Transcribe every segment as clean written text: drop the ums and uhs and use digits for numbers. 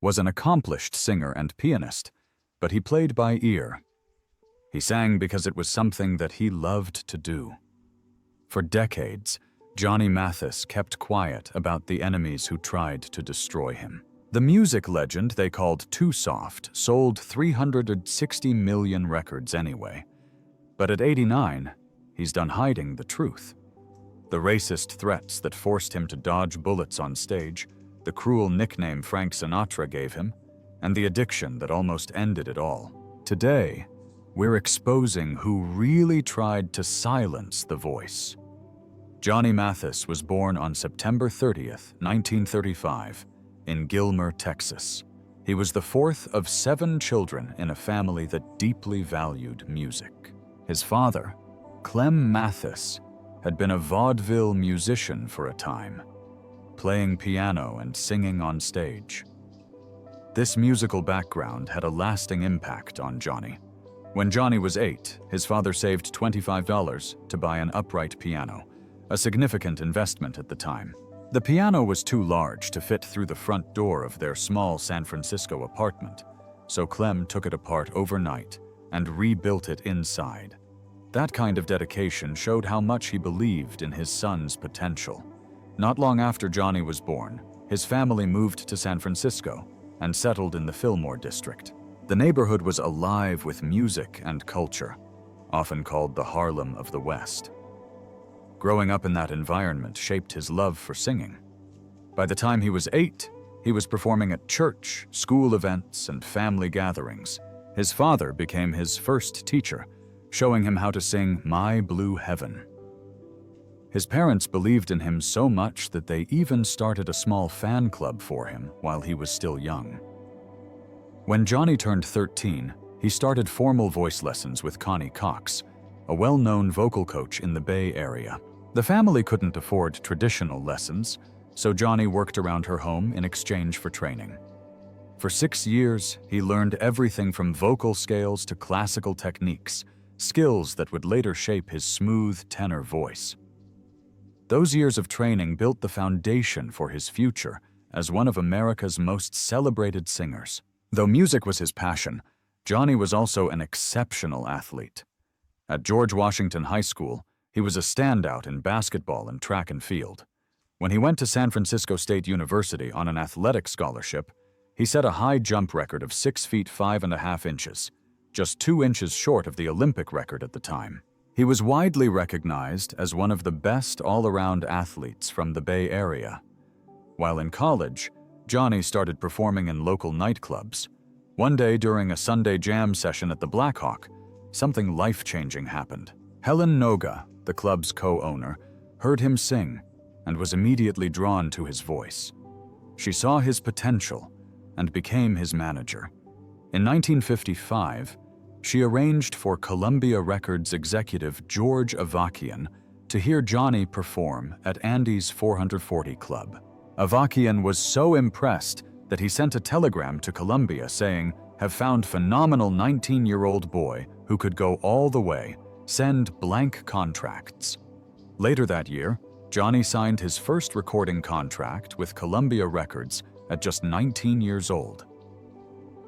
was an accomplished singer and pianist, but he played by ear. He sang because it was something that he loved to do. For decades, Johnny Mathis kept quiet about the enemies who tried to destroy him. The music legend they called Too Soft sold 360 million records anyway. But at 89, he's done hiding the truth. The racist threats that forced him to dodge bullets on stage, the cruel nickname Frank Sinatra gave him, and the addiction that almost ended it all. Today, we're exposing who really tried to silence the voice. Johnny Mathis was born on September 30th, 1935, in Gilmer, Texas. He was the fourth of 7 children in a family that deeply valued music. His father, Clem Mathis, had been a vaudeville musician for a time, playing piano and singing on stage. This musical background had a lasting impact on Johnny. When Johnny was 8, his father saved $25 to buy an upright piano, a significant investment at the time. The piano was too large to fit through the front door of their small San Francisco apartment, so Clem took it apart overnight and rebuilt it inside. That kind of dedication showed how much he believed in his son's potential. Not long after Johnny was born, his family moved to San Francisco and settled in the Fillmore district. The neighborhood was alive with music and culture, often called the Harlem of the West. Growing up in that environment shaped his love for singing. By the time he was 8, he was performing at church, school events, and family gatherings. His father became his first teacher, showing him how to sing "My Blue Heaven." His parents believed in him so much that they even started a small fan club for him while he was still young. When Johnny turned 13, he started formal voice lessons with Connie Cox, a well-known vocal coach in the Bay Area. The family couldn't afford traditional lessons, so Johnny worked around her home in exchange for training. For 6 years, he learned everything from vocal scales to classical techniques, skills that would later shape his smooth tenor voice. Those years of training built the foundation for his future as one of America's most celebrated singers. Though music was his passion, Johnny was also an exceptional athlete. At George Washington High School, he was a standout in basketball and track and field. When he went to San Francisco State University on an athletic scholarship, he set a high jump record of 6 feet 5.5 inches, just 2 inches short of the Olympic record at the time. He was widely recognized as one of the best all-around athletes from the Bay Area. While in college, Johnny started performing in local nightclubs. One day during a Sunday jam session at the Blackhawk, something life-changing happened. Helen Noga, the club's co-owner, heard him sing and was immediately drawn to his voice. She saw his potential and became his manager. In 1955, she arranged for Columbia Records executive George Avakian to hear Johnny perform at Andy's 440 Club. Avakian was so impressed that he sent a telegram to Columbia saying, "Have found phenomenal 19-year-old boy who could go all the way. Send blank contracts." Later that year, Johnny signed his first recording contract with Columbia Records at just 19 years old.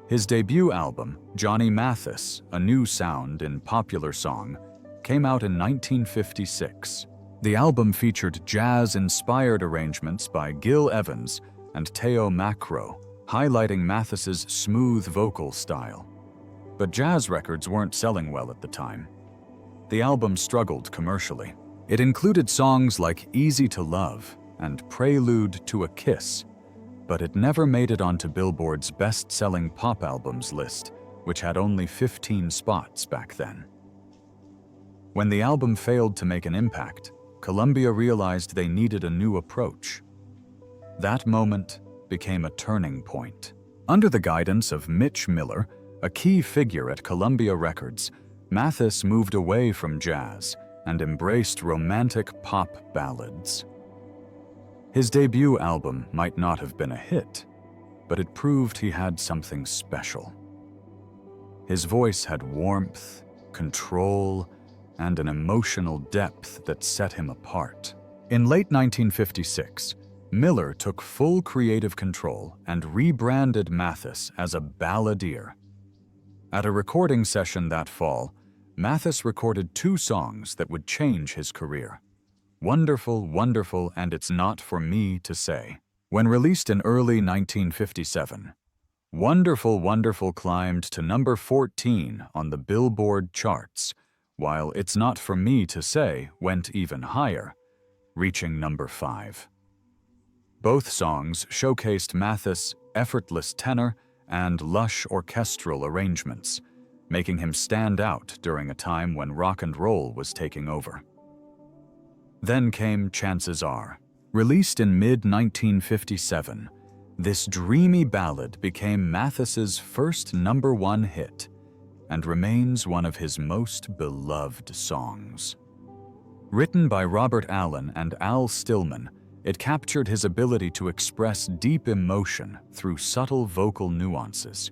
His debut album, Johnny Mathis, A New Sound in Popular Song, came out in 1956. The album featured jazz-inspired arrangements by Gil Evans and Teo Macro, highlighting Mathis's smooth vocal style. But jazz records weren't selling well at the time. The album struggled commercially. It included songs like Easy to Love and Prelude to a Kiss, but it never made it onto Billboard's best-selling pop albums list, which had only 15 spots back then. When the album failed to make an impact, Columbia realized they needed a new approach. That moment became a turning point. Under the guidance of Mitch Miller, a key figure at Columbia Records, Mathis moved away from jazz and embraced romantic pop ballads. His debut album might not have been a hit, but it proved he had something special. His voice had warmth, control, and an emotional depth that set him apart. In late 1956, Miller took full creative control and rebranded Mathis as a balladeer. At a recording session that fall, Mathis recorded 2 songs that would change his career: Wonderful, Wonderful, and It's Not For Me To Say. When released in early 1957, Wonderful, Wonderful climbed to number 14 on the Billboard charts, while It's Not For Me To Say went even higher, reaching number 5. Both songs showcased Mathis' effortless tenor and lush orchestral arrangements, making him stand out during a time when rock and roll was taking over. Then came Chances Are. Released in mid-1957, this dreamy ballad became Mathis's first number 1 hit and remains one of his most beloved songs. Written by Robert Allen and Al Stillman, it captured his ability to express deep emotion through subtle vocal nuances.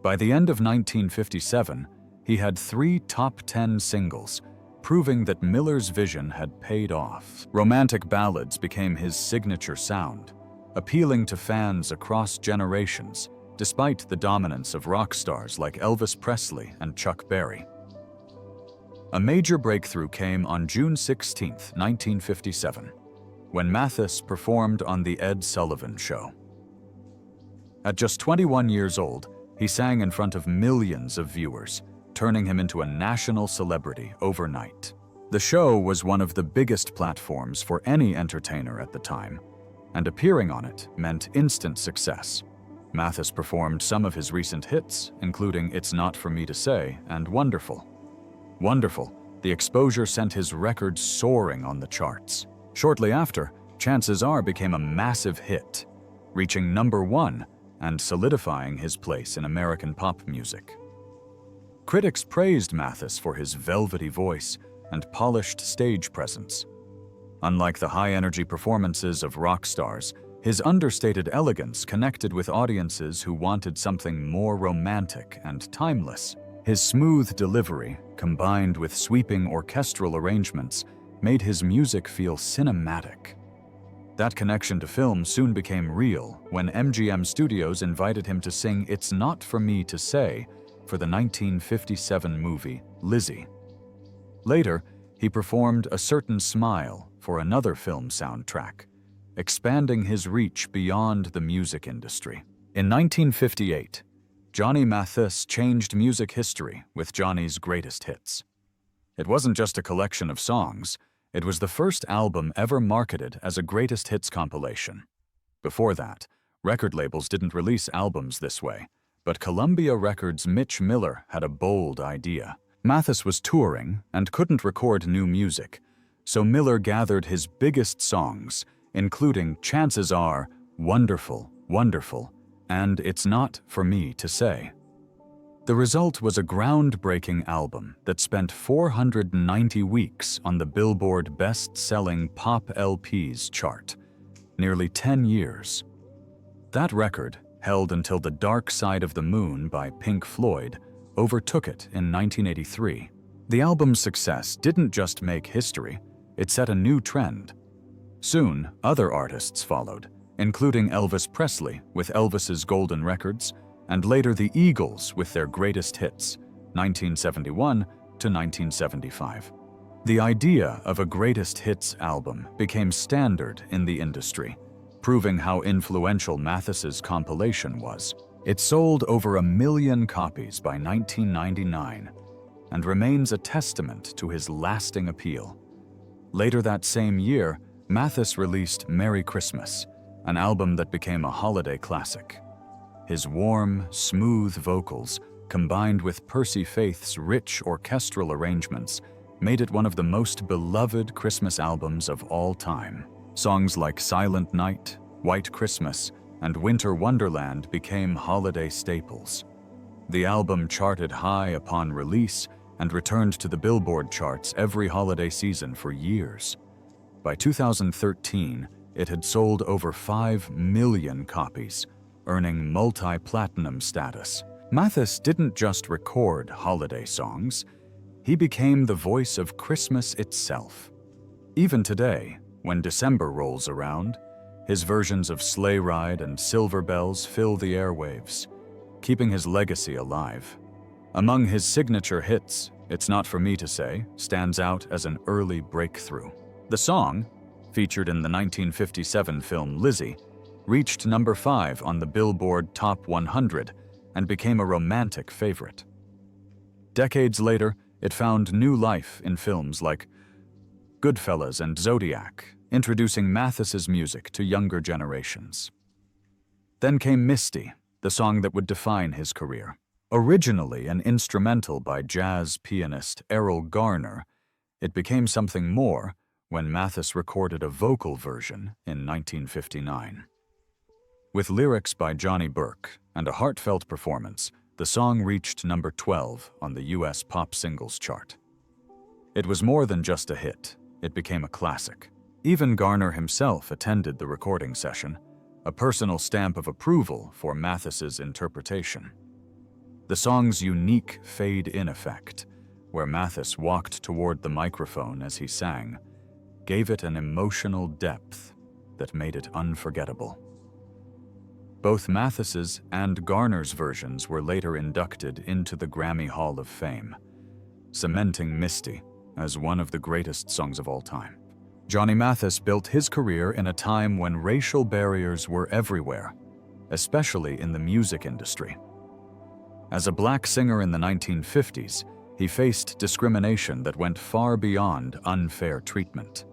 By the end of 1957, he had 3 top 10 singles, proving that Miller's vision had paid off. Romantic ballads became his signature sound, appealing to fans across generations, despite the dominance of rock stars like Elvis Presley and Chuck Berry. A major breakthrough came on June 16, 1957, when Mathis performed on The Ed Sullivan Show. At just 21 years old, he sang in front of millions of viewers, turning him into a national celebrity overnight. The show was one of the biggest platforms for any entertainer at the time, and appearing on it meant instant success. Mathis performed some of his recent hits, including It's Not For Me To Say and Wonderful. Wonderful, the exposure sent his record soaring on the charts. Shortly after, Chances Are became a massive hit, reaching number 1 and solidifying his place in American pop music. Critics praised Mathis for his velvety voice and polished stage presence. Unlike the high-energy performances of rock stars, his understated elegance connected with audiences who wanted something more romantic and timeless. His smooth delivery, combined with sweeping orchestral arrangements, made his music feel cinematic. That connection to film soon became real when MGM Studios invited him to sing It's Not For Me To Say for the 1957 movie Lizzie. Later, he performed A Certain Smile for another film soundtrack, expanding his reach beyond the music industry. In 1958, Johnny Mathis changed music history with Johnny's Greatest Hits. It wasn't just a collection of songs, it was the first album ever marketed as a greatest hits compilation. Before that, record labels didn't release albums this way, but Columbia Records' Mitch Miller had a bold idea. Mathis was touring and couldn't record new music, so Miller gathered his biggest songs, including Chances Are, Wonderful, Wonderful, and It's Not For Me To Say. The result was a groundbreaking album that spent 490 weeks on the Billboard best-selling Pop LPs chart, nearly 10 years. That record, held until The Dark Side of the Moon by Pink Floyd, overtook it in 1983. The album's success didn't just make history, it set a new trend. Soon, other artists followed, including Elvis Presley with Elvis's Golden Records, and later the Eagles with their Greatest Hits, 1971 to 1975. The idea of a Greatest Hits album became standard in the industry, proving how influential Mathis's compilation was. It sold over 1 million copies by 1999 and remains a testament to his lasting appeal. Later that same year, Mathis released Merry Christmas, an album that became a holiday classic. His warm, smooth vocals, combined with Percy Faith's rich orchestral arrangements, made it one of the most beloved Christmas albums of all time. Songs like Silent Night, White Christmas, and Winter Wonderland became holiday staples. The album charted high upon release and returned to the Billboard charts every holiday season for years. By 2013, it had sold over 5 million copies, earning multi-platinum status. Mathis didn't just record holiday songs, he became the voice of Christmas itself. Even today, when December rolls around, His versions of Sleigh Ride and Silver Bells fill the airwaves, keeping his legacy alive. Among his signature hits, It's Not For Me to Say stands out as an early breakthrough. The song, featured in the 1957 film Lizzie, reached number 5 on the Billboard Top 100 and became a romantic favorite. Decades later, it found new life in films like Goodfellas and Zodiac, introducing Mathis's music to younger generations. Then came Misty, the song that would define his career. Originally an instrumental by jazz pianist Errol Garner, it became something more when Mathis recorded a vocal version in 1959. With lyrics by Johnny Burke and a heartfelt performance, the song reached number 12 on the US Pop Singles chart. It was more than just a hit, it became a classic. Even Garner himself attended the recording session, a personal stamp of approval for Mathis's interpretation. The song's unique fade-in effect, where Mathis walked toward the microphone as he sang, gave it an emotional depth that made it unforgettable. Both Mathis's and Garner's versions were later inducted into the Grammy Hall of Fame, cementing Misty as one of the greatest songs of all time. Johnny Mathis built his career in a time when racial barriers were everywhere, especially in the music industry. As a black singer in the 1950s, he faced discrimination that went far beyond unfair treatment.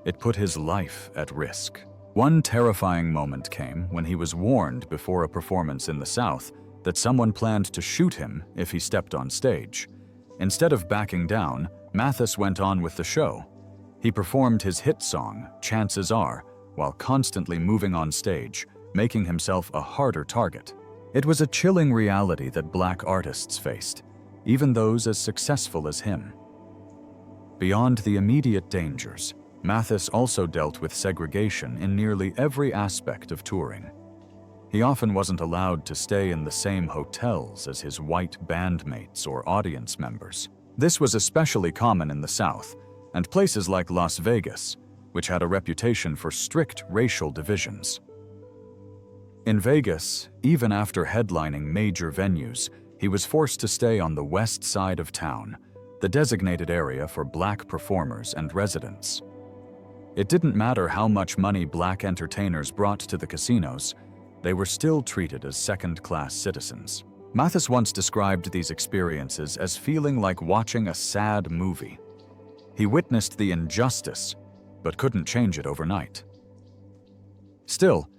It put his life at risk. One terrifying moment came when he was warned before a performance in the South that someone planned to shoot him if he stepped on stage. Instead of backing down, Mathis went on with the show. He performed his hit song, Chances Are, while constantly moving on stage, making himself a harder target. It was a chilling reality that black artists faced, even those as successful as him. Beyond the immediate dangers, Mathis also dealt with segregation in nearly every aspect of touring. He often wasn't allowed to stay in the same hotels as his white bandmates or audience members. This was especially common in the South, and places like Las Vegas, which had a reputation for strict racial divisions. In Vegas, even after headlining major venues, he was forced to stay on the west side of town, the designated area for black performers and residents. It didn't matter how much money black entertainers brought to the casinos, they were still treated as second-class citizens. Mathis once described these experiences as feeling like watching a sad movie. He witnessed the injustice, but couldn't change it overnight. Still,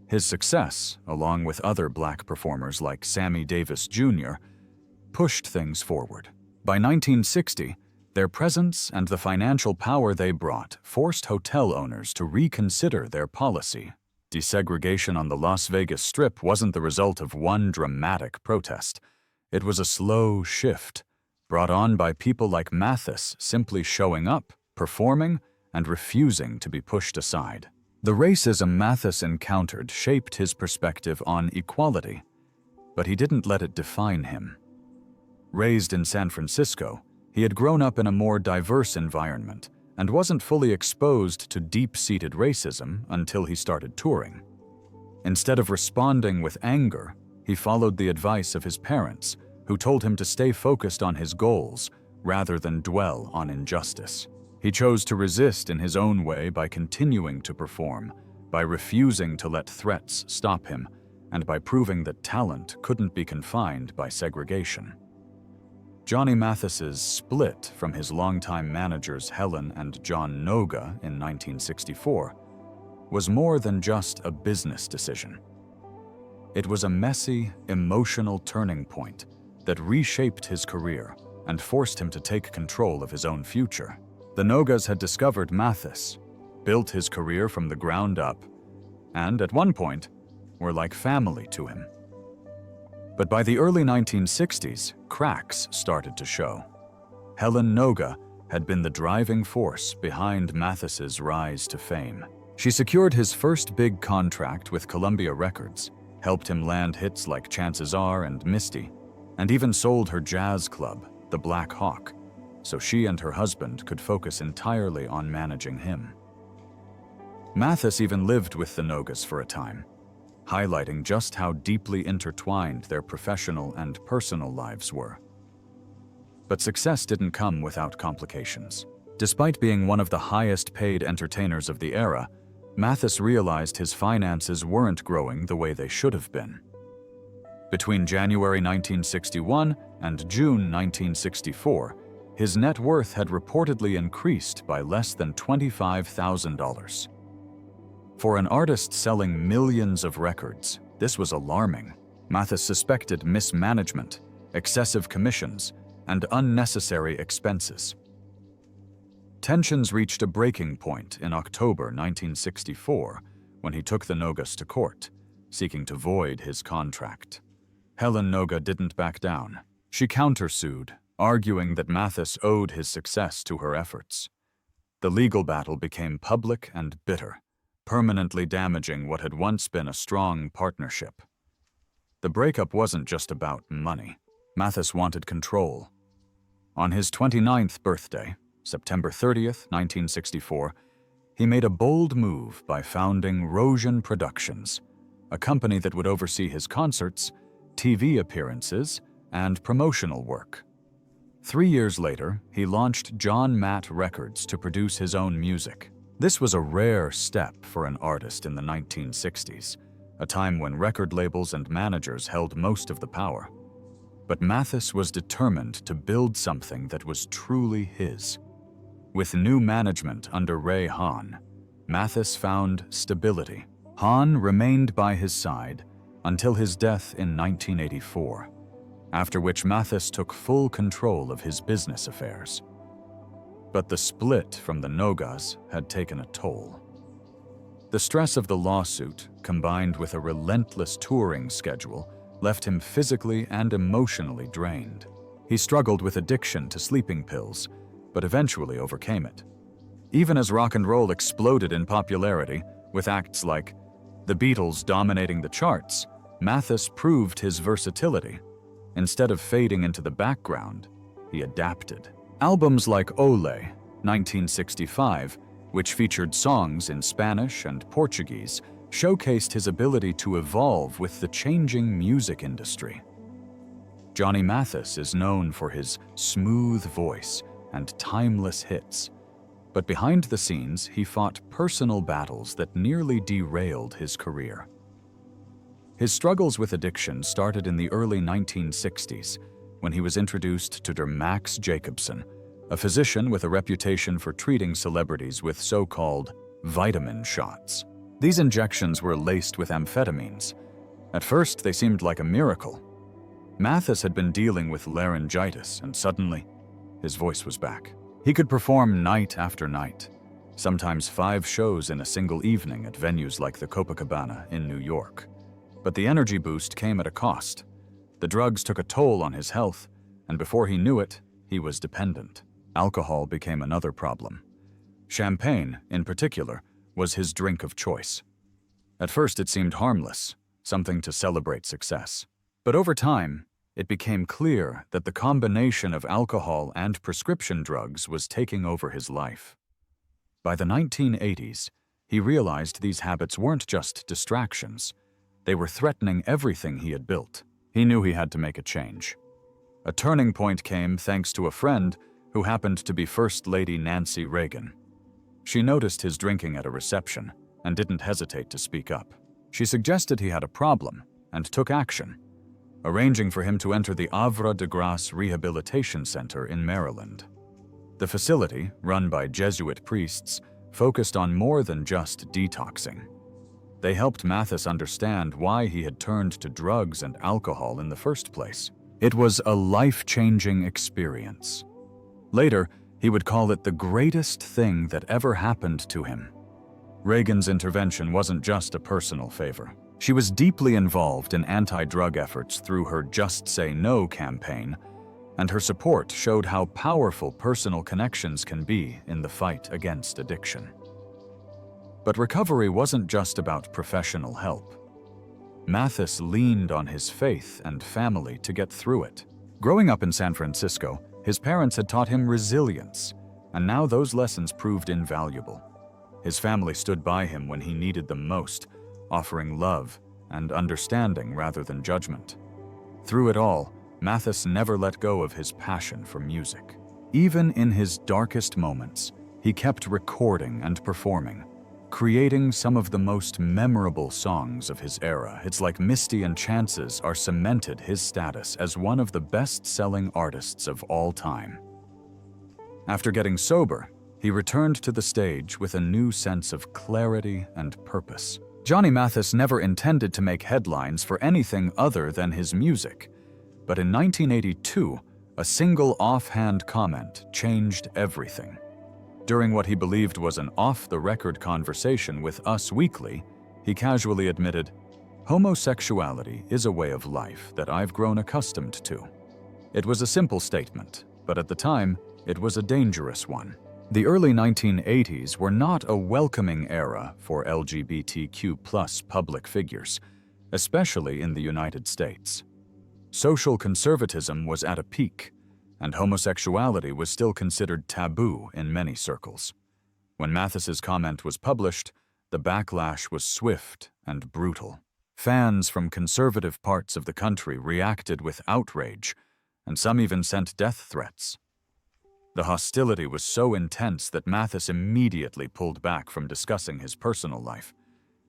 his success, along with other black performers like Sammy Davis Jr., pushed things forward. By 1960, their presence and the financial power they brought forced hotel owners to reconsider their policy. Desegregation on the Las Vegas Strip wasn't the result of one dramatic protest. It was a slow shift, brought on by people like Mathis simply showing up, performing, and refusing to be pushed aside. The racism Mathis encountered shaped his perspective on equality, but he didn't let it define him. Raised in San Francisco, he had grown up in a more diverse environment and wasn't fully exposed to deep-seated racism until he started touring. Instead of responding with anger, he followed the advice of his parents, who told him to stay focused on his goals rather than dwell on injustice. He chose to resist in his own way by continuing to perform, by refusing to let threats stop him, and by proving that talent couldn't be confined by segregation. Johnny Mathis's split from his longtime managers Helen and John Noga in 1964 was more than just a business decision. It was a messy, emotional turning point that reshaped his career and forced him to take control of his own future. The Nogas had discovered Mathis, built his career from the ground up, and at one point were like family to him. But by the early 1960s, cracks started to show. Helen Noga had been the driving force behind Mathis's rise to fame. She secured his first big contract with Columbia Records, helped him land hits like Chances Are and Misty, and even sold her jazz club, the Black Hawk, so she and her husband could focus entirely on managing him. Mathis even lived with the Nogas for a time, highlighting just how deeply intertwined their professional and personal lives were. But success didn't come without complications. Despite being one of the highest-paid entertainers of the era, Mathis realized his finances weren't growing the way they should have been. Between January 1961 and June 1964, his net worth had reportedly increased by less than $25,000. For an artist selling millions of records, this was alarming. Mathis suspected mismanagement, excessive commissions, and unnecessary expenses. Tensions reached a breaking point in October 1964 when he took the Nogas to court, seeking to void his contract. Helen Noga didn't back down. She countersued, arguing that Mathis owed his success to her efforts. The legal battle became public and bitter, permanently damaging what had once been a strong partnership. The breakup wasn't just about money. Mathis wanted control. On his 29th birthday, September 30th, 1964, he made a bold move by founding Rosian Productions, a company that would oversee his concerts, TV appearances, and promotional work. 3 years later, he launched John Matt Records to produce his own music. This was a rare step for an artist in the 1960s, a time when record labels and managers held most of the power. But Mathis was determined to build something that was truly his. With new management under Ray Hahn, Mathis found stability. Hahn remained by his side until his death in 1984, after which Mathis took full control of his business affairs. But the split from the Nogas had taken a toll. The stress of the lawsuit, combined with a relentless touring schedule, left him physically and emotionally drained. He struggled with addiction to sleeping pills, but eventually overcame it. Even as rock and roll exploded in popularity, with acts like the Beatles dominating the charts, Mathis proved his versatility. Instead of fading into the background, he adapted. Albums like Ole, 1965, which featured songs in Spanish and Portuguese, showcased his ability to evolve with the changing music industry. Johnny Mathis is known for his smooth voice and timeless hits, but behind the scenes, he fought personal battles that nearly derailed his career. His struggles with addiction started in the early 1960s, when he was introduced to Dr. Max Jacobson, a physician with a reputation for treating celebrities with so-called vitamin shots. These injections were laced with amphetamines. At first, they seemed like a miracle. Mathis had been dealing with laryngitis, and suddenly, his voice was back. He could perform night after night, sometimes 5 shows in a single evening at venues like the Copacabana in New York. But the energy boost came at a cost. The drugs took a toll on his health, and before he knew it, he was dependent. Alcohol became another problem. Champagne, in particular, was his drink of choice. At first, it seemed harmless, something to celebrate success. But over time, it became clear that the combination of alcohol and prescription drugs was taking over his life. By the 1980s, he realized these habits weren't just distractions. They were threatening everything he had built. He knew he had to make a change. A turning point came thanks to a friend who happened to be First Lady Nancy Reagan. She noticed his drinking at a reception and didn't hesitate to speak up. She suggested he had a problem and took action, arranging for him to enter the Havre de Grace Rehabilitation Center in Maryland. The facility, run by Jesuit priests, focused on more than just detoxing. They helped Mathis understand why he had turned to drugs and alcohol in the first place. It was a life-changing experience. Later, he would call it the greatest thing that ever happened to him. Reagan's intervention wasn't just a personal favor. She was deeply involved in anti-drug efforts through her Just Say No campaign, and her support showed how powerful personal connections can be in the fight against addiction. But recovery wasn't just about professional help. Mathis leaned on his faith and family to get through it. Growing up in San Francisco, his parents had taught him resilience, and now those lessons proved invaluable. His family stood by him when he needed them most, offering love and understanding rather than judgment. Through it all, Mathis never let go of his passion for music. Even in his darkest moments, he kept recording and performing, creating some of the most memorable songs of his era. It's like Misty and Chances are cemented his status as one of the best-selling artists of all time. After getting sober, he returned to the stage with a new sense of clarity and purpose. Johnny Mathis never intended to make headlines for anything other than his music, but in 1982, a single offhand comment changed everything. During what he believed was an off-the-record conversation with Us Weekly, he casually admitted, "Homosexuality is a way of life that I've grown accustomed to." It was a simple statement, but at the time, it was a dangerous one. The early 1980s were not a welcoming era for LGBTQ+ public figures, especially in the United States. Social conservatism was at a peak, and homosexuality was still considered taboo in many circles. When Mathis's comment was published, the backlash was swift and brutal. Fans from conservative parts of the country reacted with outrage, and some even sent death threats. The hostility was so intense that Mathis immediately pulled back from discussing his personal life.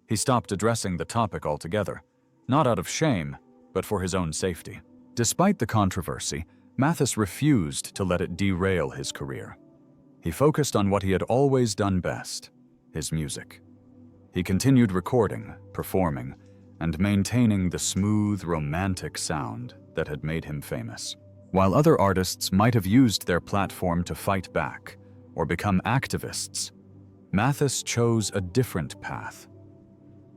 He stopped addressing the topic altogether, not out of shame, but for his own safety. Despite the controversy, Mathis refused to let it derail his career. He focused on what he had always done best, his music. He continued recording, performing, and maintaining the smooth, romantic sound that had made him famous. While other artists might have used their platform to fight back or become activists, Mathis chose a different path.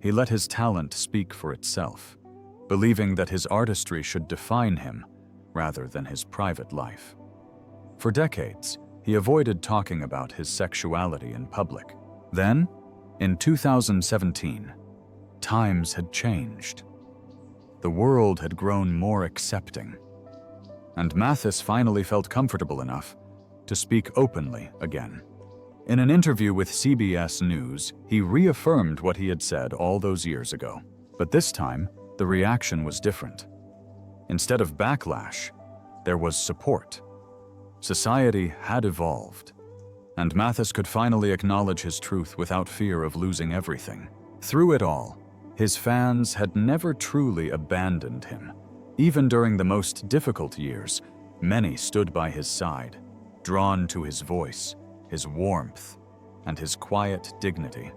He let his talent speak for itself, believing that his artistry should define him rather than his private life. For decades, he avoided talking about his sexuality in public. Then, in 2017, times had changed. The world had grown more accepting, and Mathis finally felt comfortable enough to speak openly again. In an interview with CBS News, he reaffirmed what he had said all those years ago. But this time, the reaction was different. Instead of backlash, there was support. Society had evolved, and Mathis could finally acknowledge his truth without fear of losing everything. Through it all, his fans had never truly abandoned him. Even during the most difficult years, many stood by his side, drawn to his voice, his warmth, and his quiet dignity.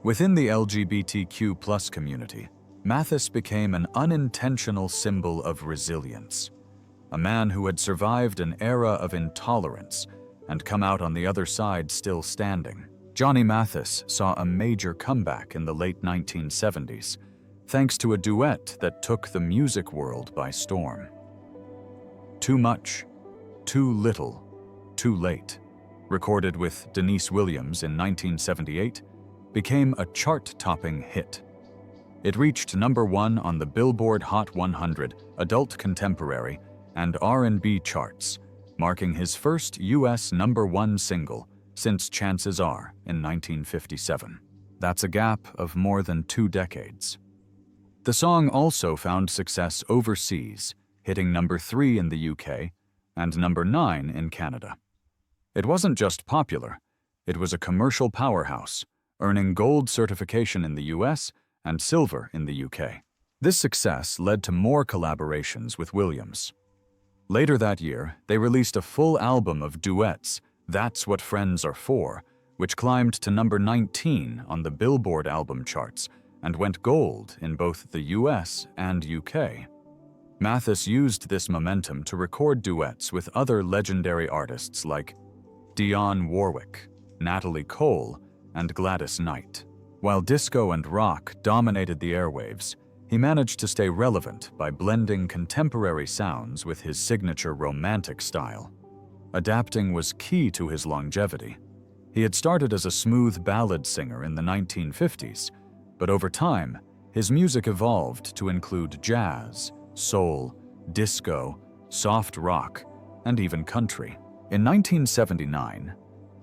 Within the LGBTQ+ community, Mathis became an unintentional symbol of resilience, a man who had survived an era of intolerance and come out on the other side still standing. Johnny Mathis saw a major comeback in the late 1970s, thanks to a duet that took the music world by storm. Too Much, Too Little, Too Late, recorded with Denise Williams in 1978, became a chart-topping hit. It reached #1 on the Billboard Hot 100 Adult Contemporary and R&B charts, marking his first U.S. #1 single since Chances Are in 1957. That's a gap of more than 2 decades. The song also found success overseas, hitting #3 in the UK and #9 in Canada. It wasn't just popular, it was a commercial powerhouse, earning gold certification in the US and silver in the UK. This success led to more collaborations with Williams. Later that year, they released a full album of duets, That's What Friends Are For, which climbed to #19 on the Billboard album charts and went gold in both the US and UK. Mathis used this momentum to record duets with other legendary artists like Dionne Warwick, Natalie Cole, and Gladys Knight. While disco and rock dominated the airwaves, he managed to stay relevant by blending contemporary sounds with his signature romantic style. Adapting was key to his longevity. He had started as a smooth ballad singer in the 1950s, but over time, his music evolved to include jazz, soul, disco, soft rock, and even country. In 1979,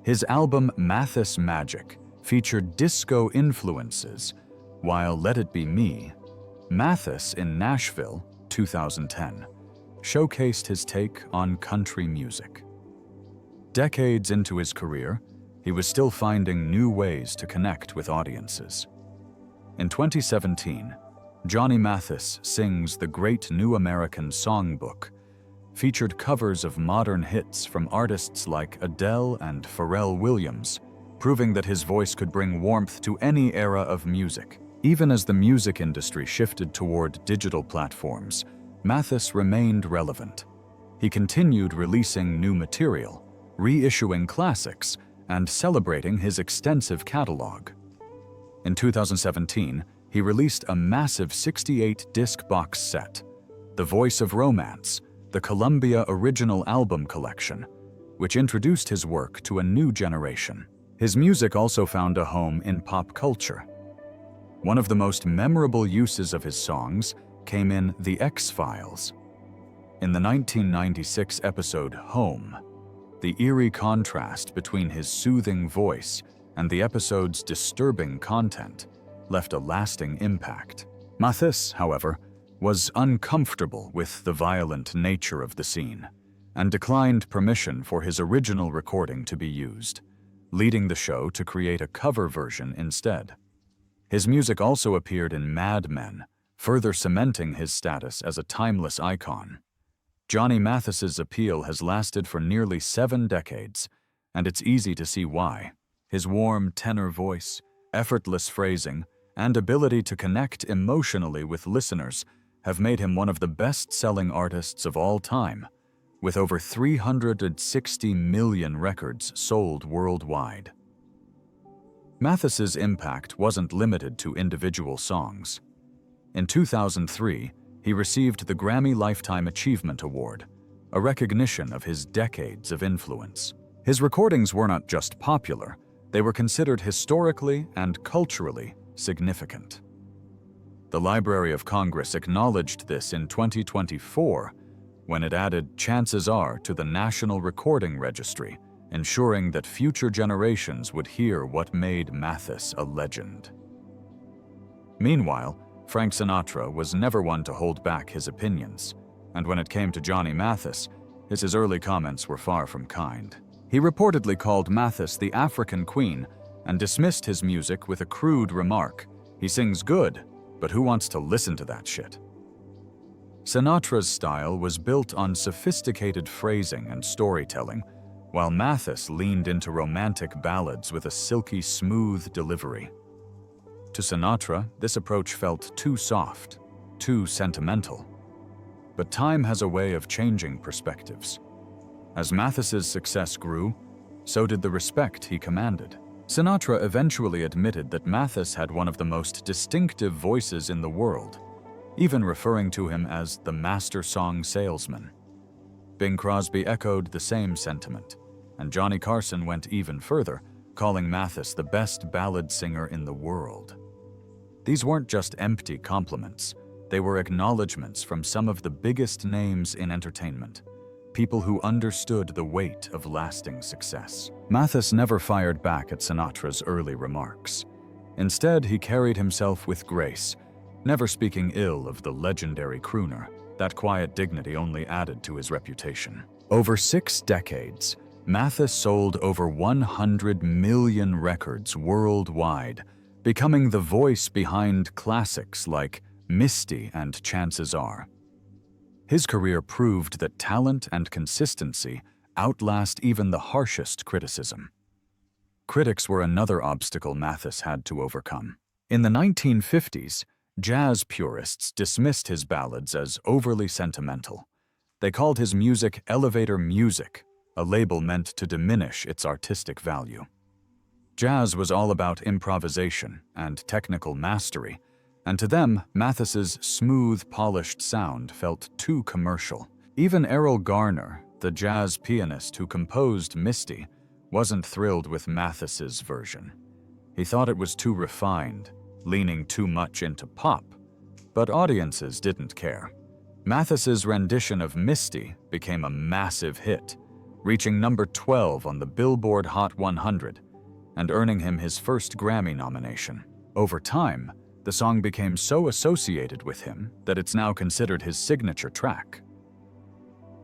his album Mathis Magic featured disco influences, while Let It Be Me, Mathis in Nashville, 2010, showcased his take on country music. Decades into his career, he was still finding new ways to connect with audiences. In 2017, Johnny Mathis Sings the Great New American Songbook featured covers of modern hits from artists like Adele and Pharrell Williams, proving that his voice could bring warmth to any era of music. Even as the music industry shifted toward digital platforms, Mathis remained relevant. He continued releasing new material, reissuing classics, and celebrating his extensive catalog. In 2017, he released a massive 68-disc box set, The Voice of Romance, the Columbia Original Album Collection, which introduced his work to a new generation. His music also found a home in pop culture. One of the most memorable uses of his songs came in The X-Files. In the 1996 episode Home, the eerie contrast between his soothing voice and the episode's disturbing content left a lasting impact. Mathis, however, was uncomfortable with the violent nature of the scene and declined permission for his original recording to be used, leading the show to create a cover version instead. His music also appeared in Mad Men, further cementing his status as a timeless icon. Johnny Mathis's appeal has lasted for nearly 7 decades, and it's easy to see why. His warm tenor voice, effortless phrasing, and ability to connect emotionally with listeners have made him one of the best-selling artists of all time, with over 360 million records sold worldwide. Mathis's impact wasn't limited to individual songs. In 2003, he received the Grammy Lifetime Achievement Award, a recognition of his decades of influence. His recordings were not just popular, they were considered historically and culturally significant. The Library of Congress acknowledged this in 2024 when it added Chances Are to the National Recording Registry, ensuring that future generations would hear what made Mathis a legend. Meanwhile, Frank Sinatra was never one to hold back his opinions, and when it came to Johnny Mathis, his early comments were far from kind. He reportedly called Mathis the African Queen and dismissed his music with a crude remark, "He sings good, but who wants to listen to that shit?" Sinatra's style was built on sophisticated phrasing and storytelling, while Mathis leaned into romantic ballads with a silky, smooth delivery. To Sinatra, this approach felt too soft, too sentimental. But time has a way of changing perspectives. As Mathis's success grew, so did the respect he commanded. Sinatra eventually admitted that Mathis had one of the most distinctive voices in the world, even referring to him as the master song salesman. Bing Crosby echoed the same sentiment, and Johnny Carson went even further, calling Mathis the best ballad singer in the world. These weren't just empty compliments, they were acknowledgments from some of the biggest names in entertainment, people who understood the weight of lasting success. Mathis never fired back at Sinatra's early remarks. Instead, he carried himself with grace, never speaking ill of the legendary crooner. That quiet dignity only added to his reputation. Over 6 decades, Mathis sold over 100 million records worldwide, becoming the voice behind classics like Misty and Chances Are. His career proved that talent and consistency outlast even the harshest criticism. Critics were another obstacle Mathis had to overcome. In the 1950s, jazz purists dismissed his ballads as overly sentimental. They called his music elevator music, a label meant to diminish its artistic value. Jazz was all about improvisation and technical mastery, and to them, Mathis's smooth, polished sound felt too commercial. Even Errol Garner, the jazz pianist who composed Misty, wasn't thrilled with Mathis's version. He thought it was too refined, leaning too much into pop, but audiences didn't care. Mathis's rendition of Misty became a massive hit, reaching number 12 on the Billboard Hot 100, and earning him his first Grammy nomination. Over time, the song became so associated with him that it's now considered his signature track.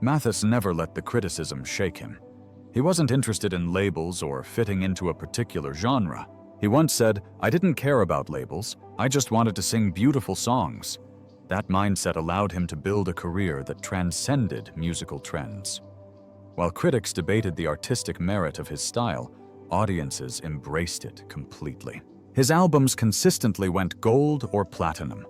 Mathis never let the criticism shake him. He wasn't interested in labels or fitting into a particular genre. He once said, "I didn't care about labels, I just wanted to sing beautiful songs." That mindset allowed him to build a career that transcended musical trends. While critics debated the artistic merit of his style, audiences embraced it completely. His albums consistently went gold or platinum,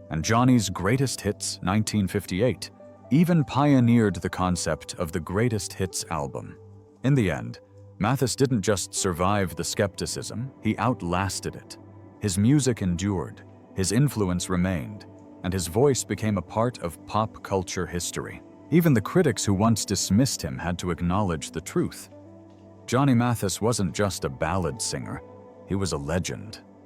and Johnny's Greatest Hits 1958 even pioneered the concept of the Greatest Hits album. In the end, Mathis didn't just survive the skepticism, he outlasted it. His music endured, his influence remained, and his voice became a part of pop culture history. Even the critics who once dismissed him had to acknowledge the truth. Johnny Mathis wasn't just a ballad singer, he was a legend.